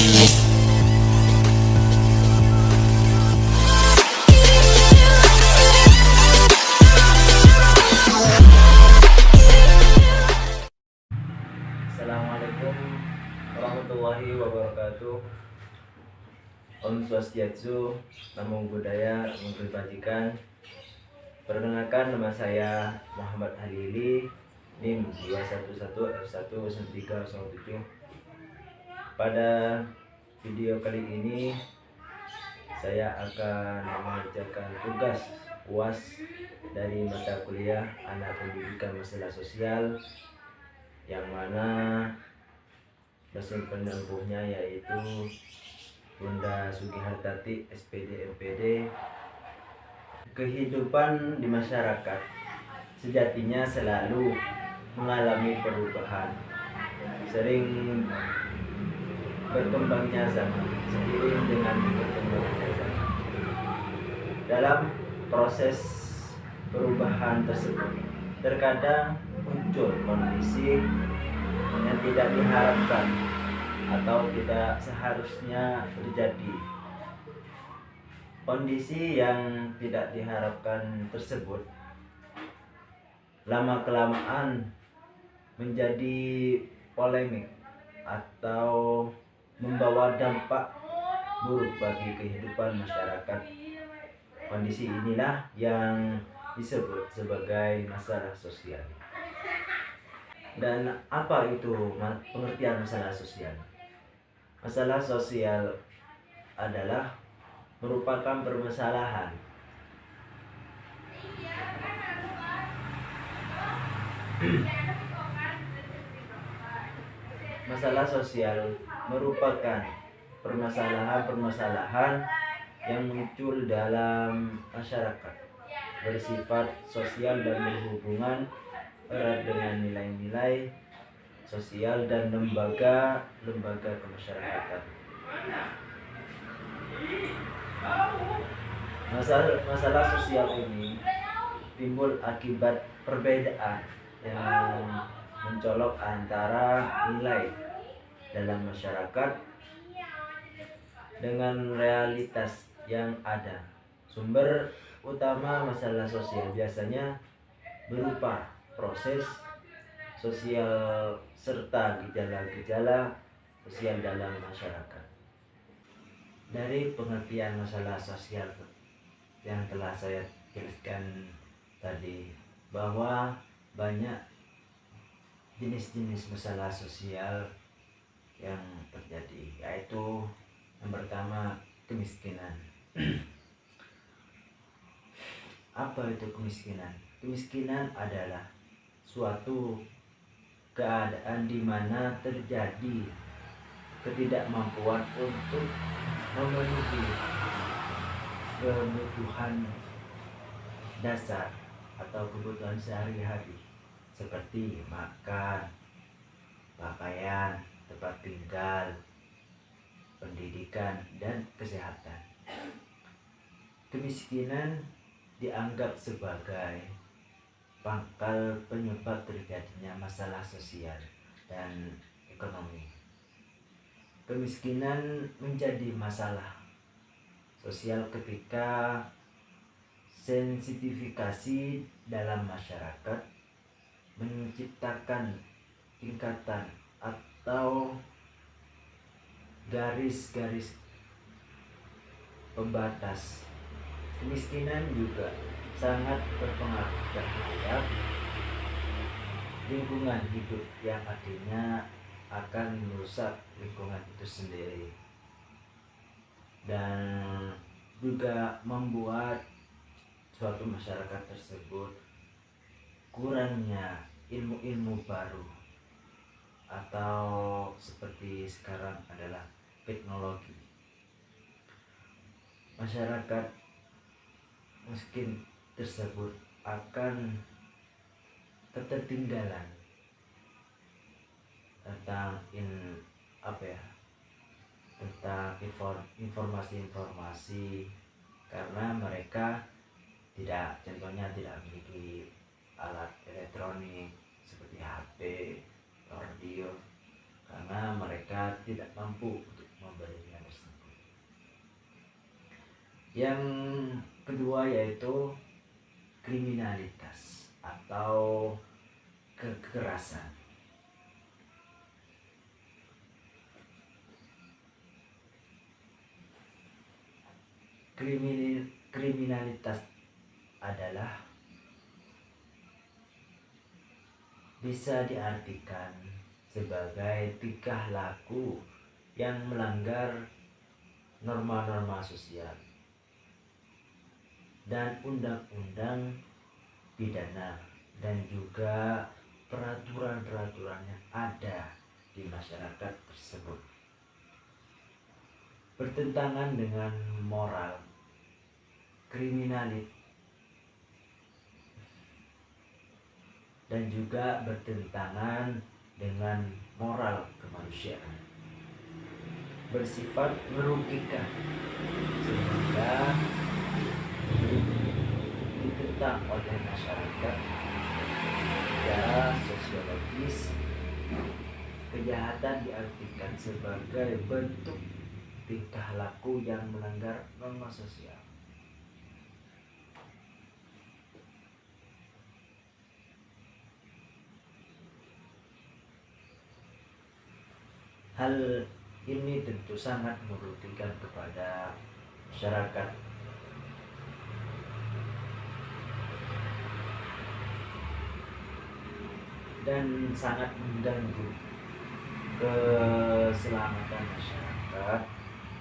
Assalamualaikum warahmatullahi wabarakatuh. Om Swastiastu, Namo Buddhaya, Namo Kebajikan. Perkenalkan, nama saya Muhammad Halili, NIM 211F11307. Pada video kali ini saya akan mengerjakan tugas UAS dari mata kuliah Anak Pendidikan Masalah Sosial, yang mana dosen penempuhnya yaitu Bunda Sugihartati, SPD MPD. Kehidupan di masyarakat sejatinya selalu mengalami perubahan sering berkembangnya zaman, seiring dengan berkembangnya zaman. Dalam proses perubahan tersebut terkadang muncul kondisi yang tidak diharapkan atau tidak seharusnya terjadi. Kondisi yang tidak diharapkan tersebut lama-kelamaan menjadi polemik atau membawa dampak buruk bagi kehidupan masyarakat. Kondisi inilah yang disebut sebagai masalah sosial. Dan apa itu pengertian masalah sosial? Masalah sosial adalah merupakan permasalahan masalah sosial merupakan permasalahan-permasalahan yang muncul dalam masyarakat, bersifat sosial dan berhubungan erat dengan nilai-nilai sosial dan lembaga kemasyarakatan. Masalah sosial ini timbul akibat perbedaan yang mencolok antara nilai dalam masyarakat dengan realitas yang ada. Sumber utama masalah sosial biasanya berupa proses sosial serta gejala-gejala sosial dalam masyarakat. Dari pengertian masalah sosial yang telah saya jelaskan tadi, bahwa banyak jenis-jenis masalah sosial yang terjadi, yaitu yang pertama, kemiskinan. Apa itu kemiskinan? Kemiskinan adalah suatu keadaan di mana terjadi ketidakmampuan untuk memenuhi kebutuhan dasar atau kebutuhan sehari-hari seperti makan, pakaian, tempat tinggal, pendidikan, dan kesehatan. Kemiskinan dianggap sebagai pangkal penyebab terjadinya masalah sosial dan ekonomi. Kemiskinan menjadi masalah sosial ketika sensitifikasi dalam masyarakat menciptakan tingkatan atau garis-garis pembatas. Kemiskinan juga sangat berpengaruh terhadap lingkungan hidup, yang artinya akan merusak lingkungan itu sendiri dan juga membuat suatu masyarakat tersebut kurangnya ilmu-ilmu baru, atau seperti sekarang adalah teknologi. Masyarakat miskin tersebut akan ketertinggalan tentang informasi-informasi, karena mereka contohnya tidak memiliki alat elektronik seperti HP, radio, karena mereka tidak mampu untuk membeli Yang kedua yaitu kriminalitas atau kekerasan. Kriminalitas adalah bisa diartikan sebagai tingkah laku yang melanggar norma-norma sosial dan undang-undang pidana dan juga peraturan-peraturan yang ada di masyarakat tersebut, bertentangan dengan moral, kriminalitas, dan juga bertentangan dengan moral kemanusiaan, bersifat merugikan sehingga ditentang oleh masyarakat secara sosiologis. Kejahatan diartikan sebagai bentuk tingkah laku yang melanggar norma sosial. Hal ini tentu sangat merugikan kepada masyarakat dan sangat mengganggu keselamatan masyarakat,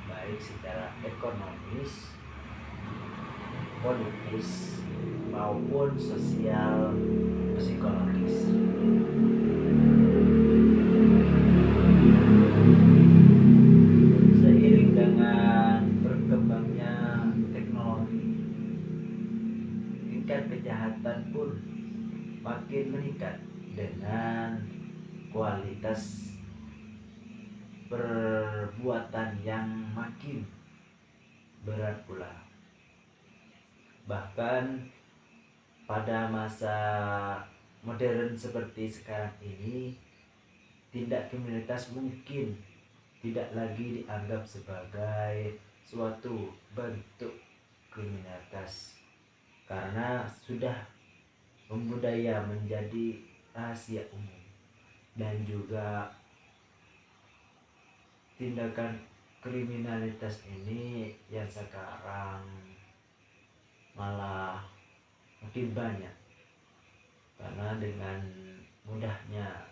baik secara ekonomis, politis, maupun sosial psikologis. Seiring dengan berkembangnya teknologi, tingkat kejahatan pun makin meningkat dengan kualitas perbuatan yang makin berat pula. Bahkan pada masa modern seperti sekarang ini, tindak kriminalitas mungkin tidak lagi dianggap sebagai suatu bentuk kriminalitas karena sudah membudaya menjadi rahasia umum, dan juga tindakan kriminalitas ini yang sekarang malah makin banyak karena dengan mudahnya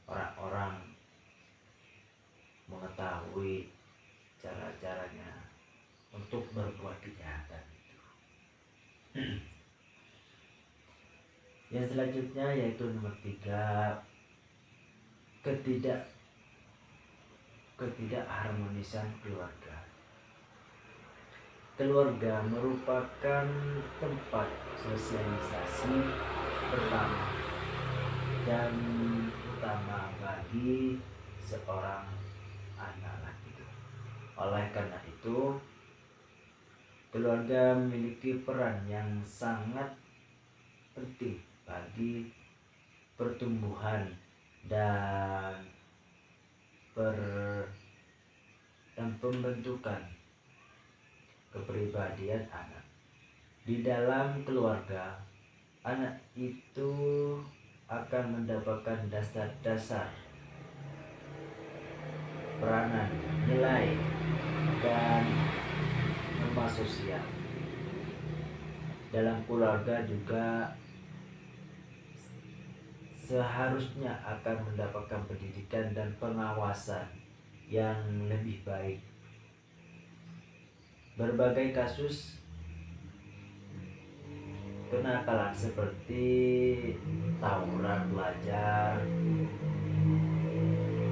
orang-orang mengetahui cara-caranya untuk berbuat kejahatan itu. Yang selanjutnya yaitu nomor 3, ketidakharmonisan keluarga. Keluarga merupakan tempat sosialisasi pertama dan utama bagi seorang anak laki. Oleh karena itu, keluarga memiliki peran yang sangat penting bagi pertumbuhan dan pembentukan kepribadian anak. Di dalam keluarga, anak itu akan mendapatkan dasar-dasar peranan, nilai, dan norma sosial. Dalam keluarga juga seharusnya akan mendapatkan pendidikan dan pengawasan yang lebih baik. Berbagai kasus kenakalan seperti tawuran pelajar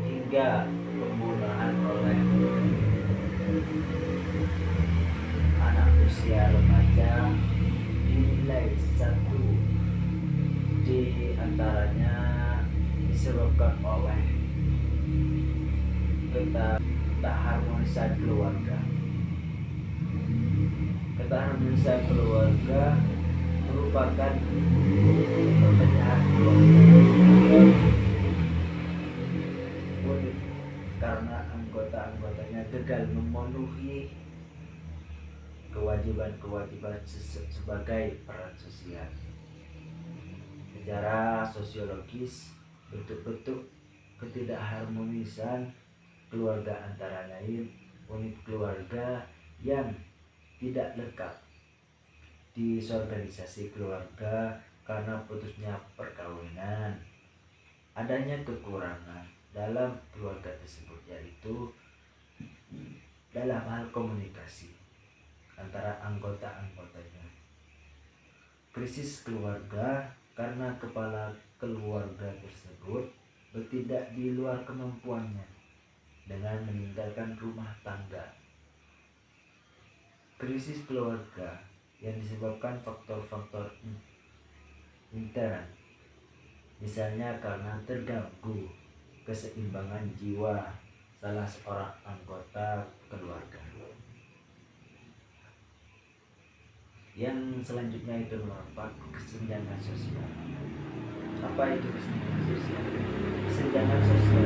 hingga pembunuhan oleh anak usia remaja dinilai satu di antaranya disebabkan oleh ketidakharmonisan keluarga. Ketidakharmonisan keluarga merupakan perpecahan keluarga karena anggota-anggotanya gagal memenuhi kewajiban-kewajiban sebagai peran sosial. Secara sosiologis, bentuk-bentuk ketidakharmonisan keluarga antara lain unit keluarga yang tidak lengkap, disorganisasi keluarga karena putusnya perkawinan, adanya kekurangan dalam keluarga tersebut, yaitu dalam hal komunikasi antara anggota-anggotanya. Krisis keluarga karena kepala keluarga tersebut bertindak di luar kemampuannya dengan meninggalkan rumah tangga. Krisis keluarga yang disebabkan faktor-faktor intern, misalnya karena terganggu keseimbangan jiwa salah seorang anggota keluarga. Yang selanjutnya itu merupakan kesenjangan sosial. Apa itu kesenjangan sosial? Kesenjangan sosial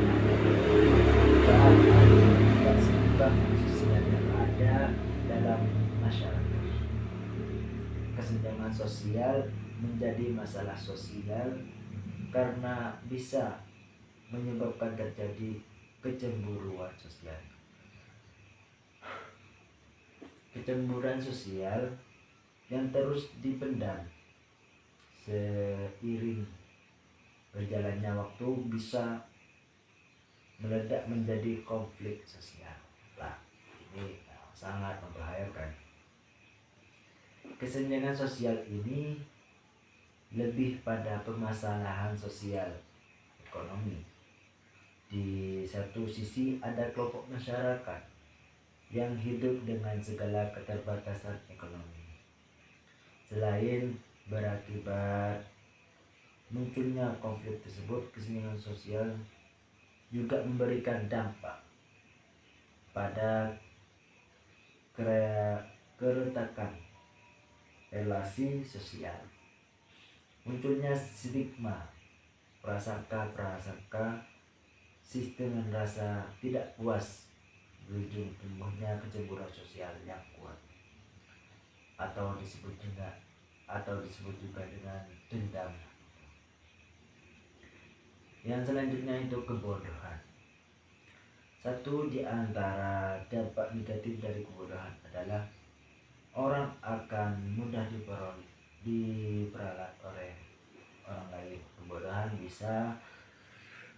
tidak seimbang sosial yang ada dalam masyarakat. Kesenjangan sosial menjadi masalah sosial karena bisa menyebabkan terjadi kecemburuan sosial. Kecemburuan sosial yang terus dipendam seiring berjalannya waktu bisa meledak menjadi konflik sosial. Nah, ini sangat membahayakan. Kesenjangan sosial ini lebih pada permasalahan sosial ekonomi. Di satu sisi ada kelompok masyarakat yang hidup dengan segala keterbatasan ekonomi. Selain berakibat munculnya konflik tersebut, kesenjangan sosial juga memberikan dampak pada keretakan relasi sosial. Munculnya stigma, prasangka, sistem dan rasa tidak puas, berujung tumbuhnya kecemburuan sosial yang kuat, atau disebut juga dengan dendam. Yang selanjutnya itu kebodohan. Satu di antara dampak negatif dari kebodohan adalah orang akan mudah diperalat oleh orang lain. Kebodohan bisa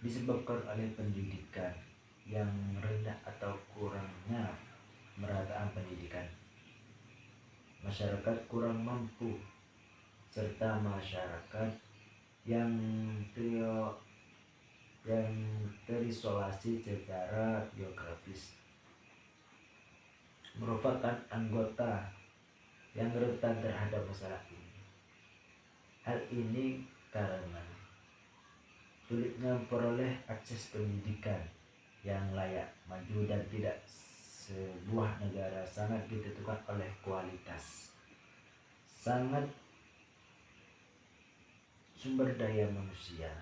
disebabkan oleh pendidikan yang rendah atau kurangnya merataan pendidikan, masyarakat kurang mampu, serta masyarakat yang terisolasi secara geografis merupakan anggota yang rentan terhadap masalah ini. Hal ini karena sulitnya memperoleh akses pendidikan yang layak, maju, dan tidak sebuah negara sangat ditentukan oleh kualitas sangat sumber daya manusia.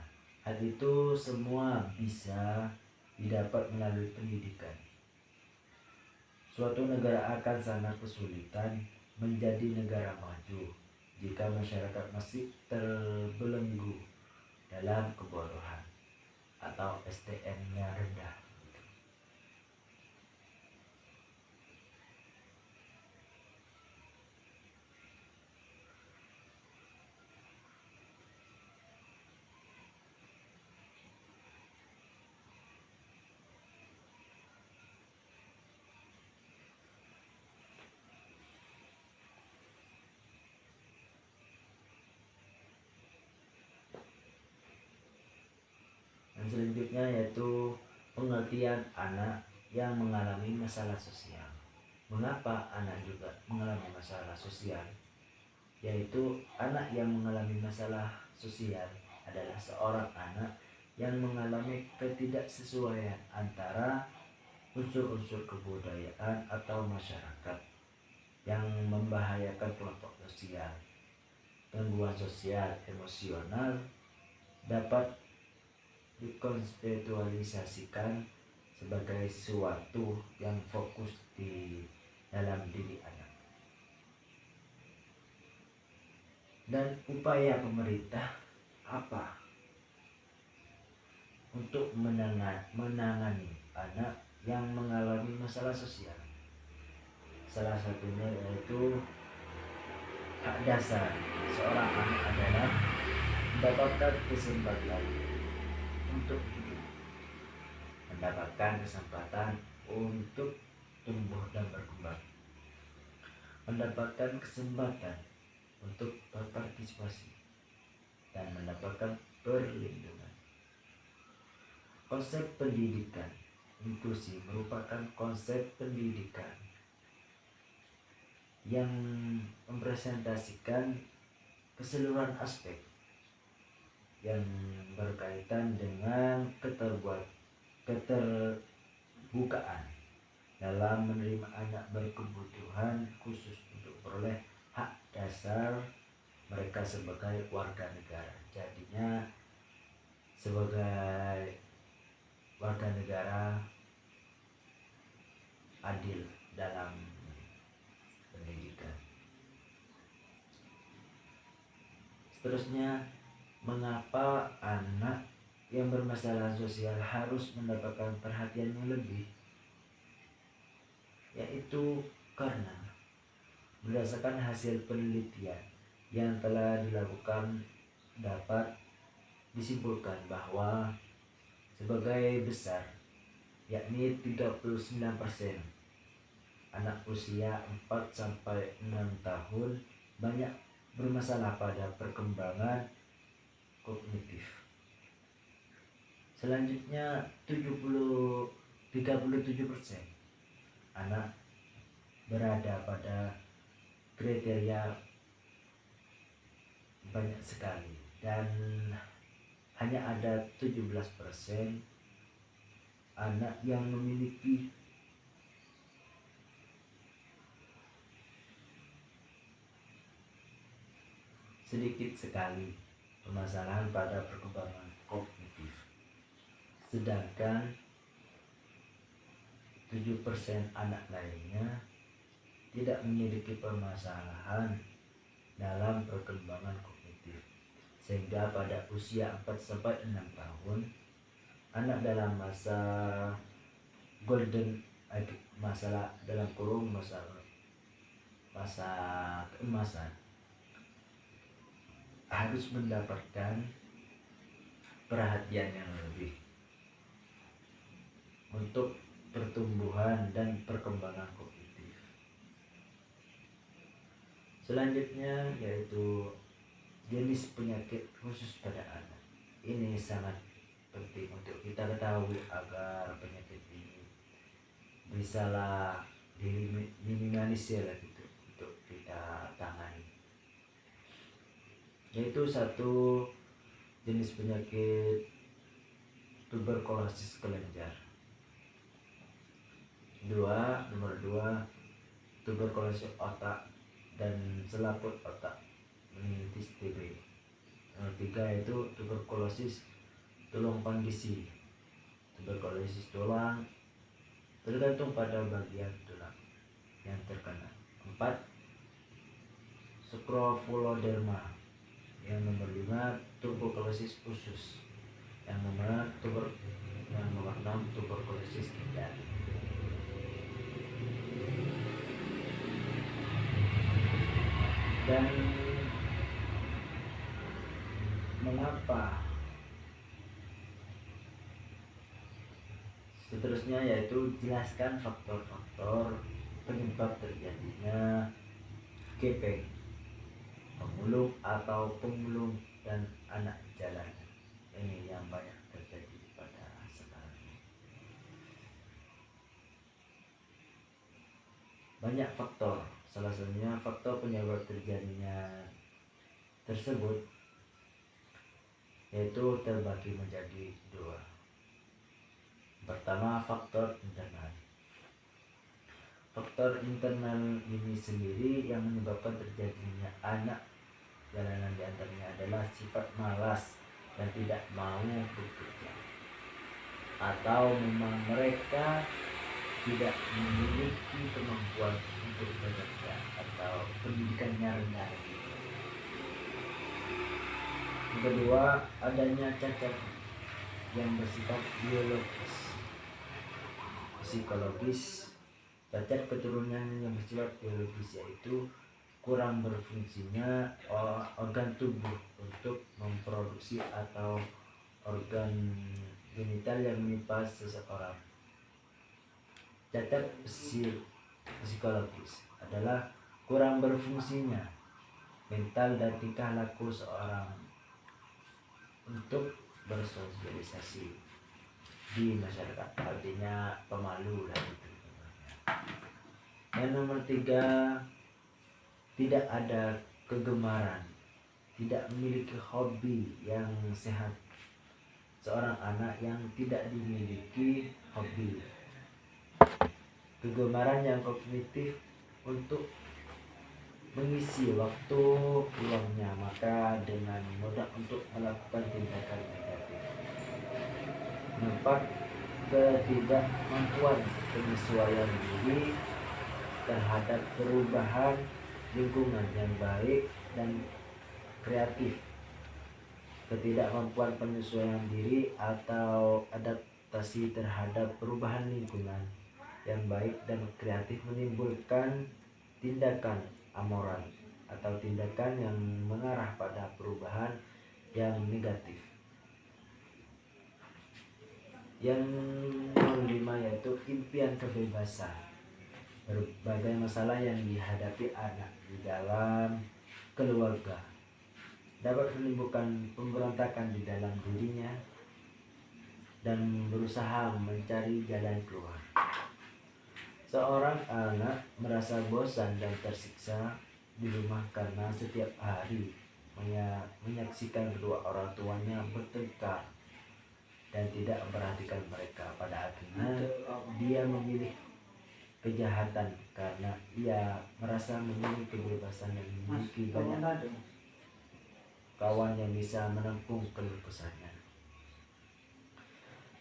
Hal itu semua bisa didapat melalui pendidikan. Suatu negara akan sangat kesulitan menjadi negara maju jika masyarakat masih terbelenggu dalam kebodohan atau SDM-nya rendah. Selanjutnya yaitu pengertian anak yang mengalami masalah sosial. Mengapa anak juga mengalami masalah sosial? Yaitu anak yang mengalami masalah sosial adalah seorang anak yang mengalami ketidaksesuaian antara unsur-unsur kebudayaan atau masyarakat yang membahayakan kelompok sosial. Gangguan sosial emosional dapat dikonseptualisasikan sebagai suatu yang fokus di dalam diri anak. Dan upaya pemerintah apa untuk menangani anak yang mengalami masalah sosial? Salah satunya yaitu hak dasar seorang anak adalah mendapatkan kesempatan untuk hidup, mendapatkan kesempatan untuk tumbuh dan berkembang, mendapatkan kesempatan untuk berpartisipasi, dan mendapatkan perlindungan. Konsep pendidikan inklusi merupakan konsep pendidikan yang mempresentasikan keseluruhan aspek yang berkaitan dengan keterbukaan dalam menerima anak berkebutuhan khusus untuk peroleh hak dasar mereka sebagai warga negara. Jadinya sebagai warga negara adil dalam pendidikan. Seterusnya, mengapa anak yang bermasalah sosial harus mendapatkan perhatian yang lebih? Yaitu karena berdasarkan hasil penelitian yang telah dilakukan dapat disimpulkan bahwa sebagai besar yakni 39% anak usia 4-6 tahun banyak bermasalah pada perkembangan kognitif. Selanjutnya 37% anak berada pada kriteria banyak sekali, dan hanya ada 17% anak yang memiliki sedikit sekali permasalahan pada perkembangan kognitif, sedangkan 7% anak lainnya tidak memiliki permasalahan dalam perkembangan kognitif, sehingga pada usia 4-6 tahun anak dalam masa golden age, masalah dalam kurung masa keemasan, harus mendapatkan perhatian yang lebih untuk pertumbuhan dan perkembangan kognitif. Selanjutnya yaitu jenis penyakit khusus pada anak. Ini sangat penting untuk kita ketahui agar penyakit ini bisalah diminimalisir gitu untuk kita tangani. Yaitu satu, jenis penyakit tuberkulosis kelenjar. Nomor dua, tuberkulosis otak dan selaput otak meningitis TB. Nomor 3 itu tuberkulosis tulang kondisi. Tuberkulosis tulang tergantung pada bagian tulang yang terkena. 4, skrofuloderma. Yang nomor 5, tuberkulosis usus. Yang nomor 6, tuberkulosis ginjal. Dan mengapa? Seterusnya yaitu jelaskan faktor-faktor penyebab terjadinya gepeng, pemulung atau pemulung dan anak jalanan. Ini yang banyak terjadi pada sekarang ini. Banyak faktor, salah satunya faktor penyebab terjadinya tersebut yaitu terbagi menjadi 2. Pertama, faktor internal. Faktor internal ini sendiri yang menyebabkan terjadinya anak jalanan, diantaranya adalah sifat malas dan tidak mau bekerja, atau memang mereka tidak memiliki kemampuan untuk bekerja atau pendidikannya rendah. Yang kedua, adanya cacat yang bersifat biologis. Psikologis, cacat keturunan yang bersifat biologis yaitu kurang berfungsinya organ tubuh untuk memproduksi atau organ genital yang menimpa seseorang. Cacat psikologis adalah kurang berfungsinya mental dan tingkah laku seorang untuk bersosialisasi di masyarakat, artinya pemalu lah itu. Yang nomor 3, tidak ada kegemaran, tidak memiliki hobi yang sehat. Seorang anak yang tidak dimiliki hobi, kegemaran yang kognitif untuk mengisi waktu luangnya, maka dengan mudah untuk melakukan tindakan negatif. 4, ketidakmampuan penyesuaian diri terhadap perubahan lingkungan yang baik dan kreatif. Ketidakmampuan penyesuaian diri atau adaptasi terhadap perubahan lingkungan yang baik dan kreatif menimbulkan tindakan amoral atau tindakan yang mengarah pada perubahan yang negatif. Yang nomor 5 yaitu impian kebebasan. Berbagai masalah yang dihadapi anak di dalam keluarga dapat menimbulkan pemberontakan di dalam dirinya dan berusaha mencari jalan keluar. Seorang anak merasa bosan dan tersiksa di rumah karena setiap hari menyaksikan kedua orang tuanya bertengkar dan tidak memperhatikan mereka. Pada akhirnya dia memilih kejahatan karena ia merasa memiliki kebebasan dan memiliki banyak kawan yang bisa menampung keluh kesahnya.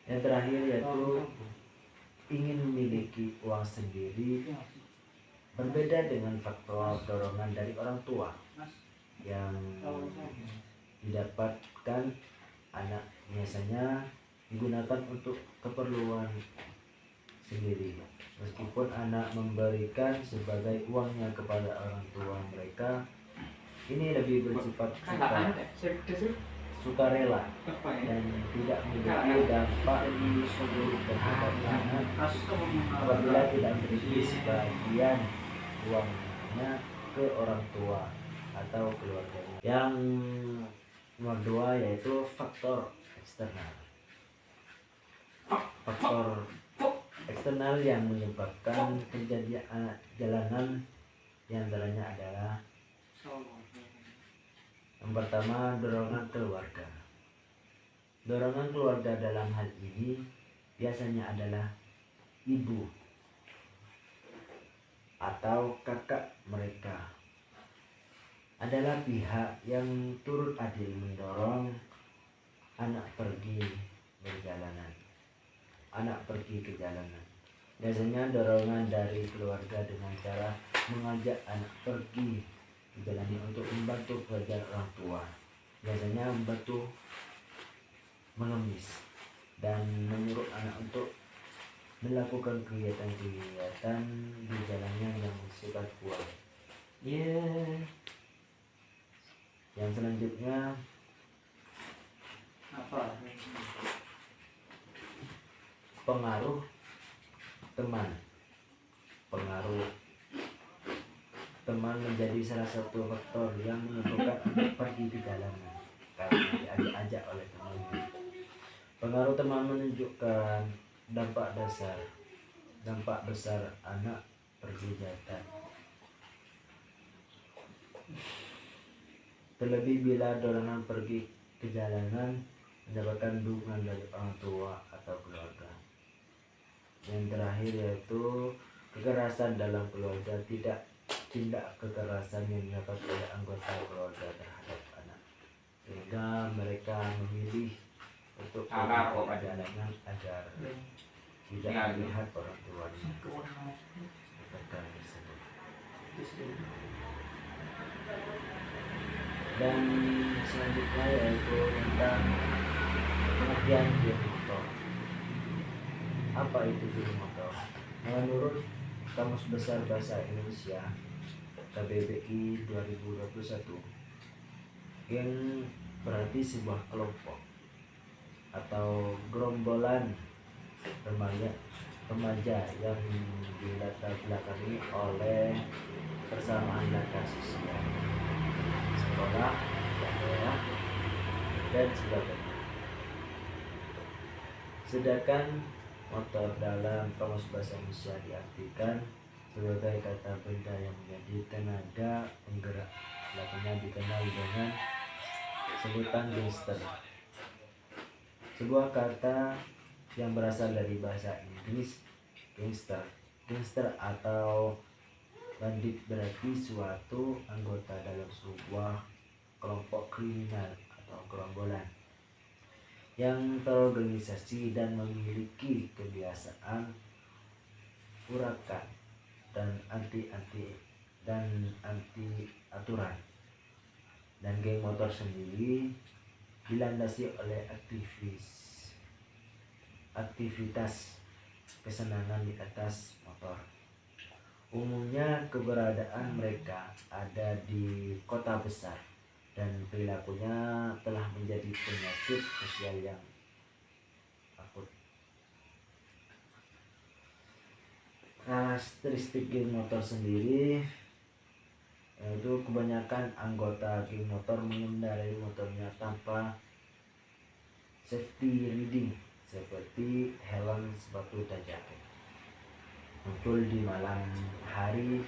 Yang terakhir yaitu ingin memiliki uang sendiri. Berbeda dengan faktor dorongan dari orang tua yang didapatkan anak biasanya digunakan untuk keperluan sendiri. Meskipun anak memberikan sebagai uangnya kepada orang tua mereka, ini lebih bersifat sukarela dan tidak memiliki dampak buruk terhadap anak apabila tidak memberi sebagian uangnya ke orang tua atau keluarganya. Yang nomor 2 yaitu faktor eksternal. Faktor eksternal yang menyebabkan kejadian jalanan yang antaranya adalah yang pertama, dorongan keluarga. Dorongan keluarga dalam hal ini biasanya adalah ibu atau kakak mereka adalah pihak yang turut adil mendorong anak pergi berjalanan. Biasanya dorongan dari keluarga dengan cara mengajak anak pergi berjalan untuk membantu pekerjaan orang tua. Biasanya membantu mengemis dan menyuruh anak untuk melakukan kegiatan-kegiatan di jalannya yang bersifat kuat. Yang selanjutnya pengaruh teman. Teman menjadi salah satu faktor yang menyebabkan anak pergi ke jalanan karena diajak oleh temannya. Pengaruh teman menunjukkan dampak besar anak pergi jalanan. Terlebih bila dorongan pergi ke jalanan mendapatkan dukungan dari orang tua atau keluarga. Yang terakhir yaitu kekerasan dalam keluarga. Tindak kekerasan yang dilakukan oleh anggota keluarga terhadap anak, sehingga mereka memilih untuk pergi ke jalanan agar tidak melihat orang tuanya tersebut. Dan selanjutnya yaitu tentang pengertian geng motor. Apa itu geng motor? Menurut Kamus Besar Bahasa Indonesia KBBI 2021, geng berarti sebuah kelompok atau gerombolan remaja yang dilatar belakangi oleh persamaan latar sosial, sekolah, daerah, dan sebagainya. Sedangkan motor dalam Kamus Bahasa Indonesia diartikan sebagai kata benda yang menjadi tenaga penggerak, belakangnya dikenal dengan sebutan gangster, sebuah kata yang berasal dari bahasa Inggris gangster. Gangster atau bandit berarti suatu anggota dalam sebuah kelompok kriminal atau gerombolan yang terorganisasi dan memiliki kebiasaan urakan dan anti aturan. Dan geng motor sendiri dilandasi oleh aktivitas kesenangan di atas motor. Umumnya keberadaan mereka ada di kota besar dan perilakunya telah menjadi penyakit sosial yang akut. Karakteristik geng motor sendiri yaitu kebanyakan anggota geng motor mengendarai motornya tanpa safety riding seperti helm, sepatu, dan jaket. Muncul di malam hari,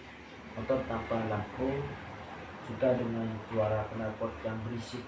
motor tanpa lampu, suka dengan suara knalpot yang berisik,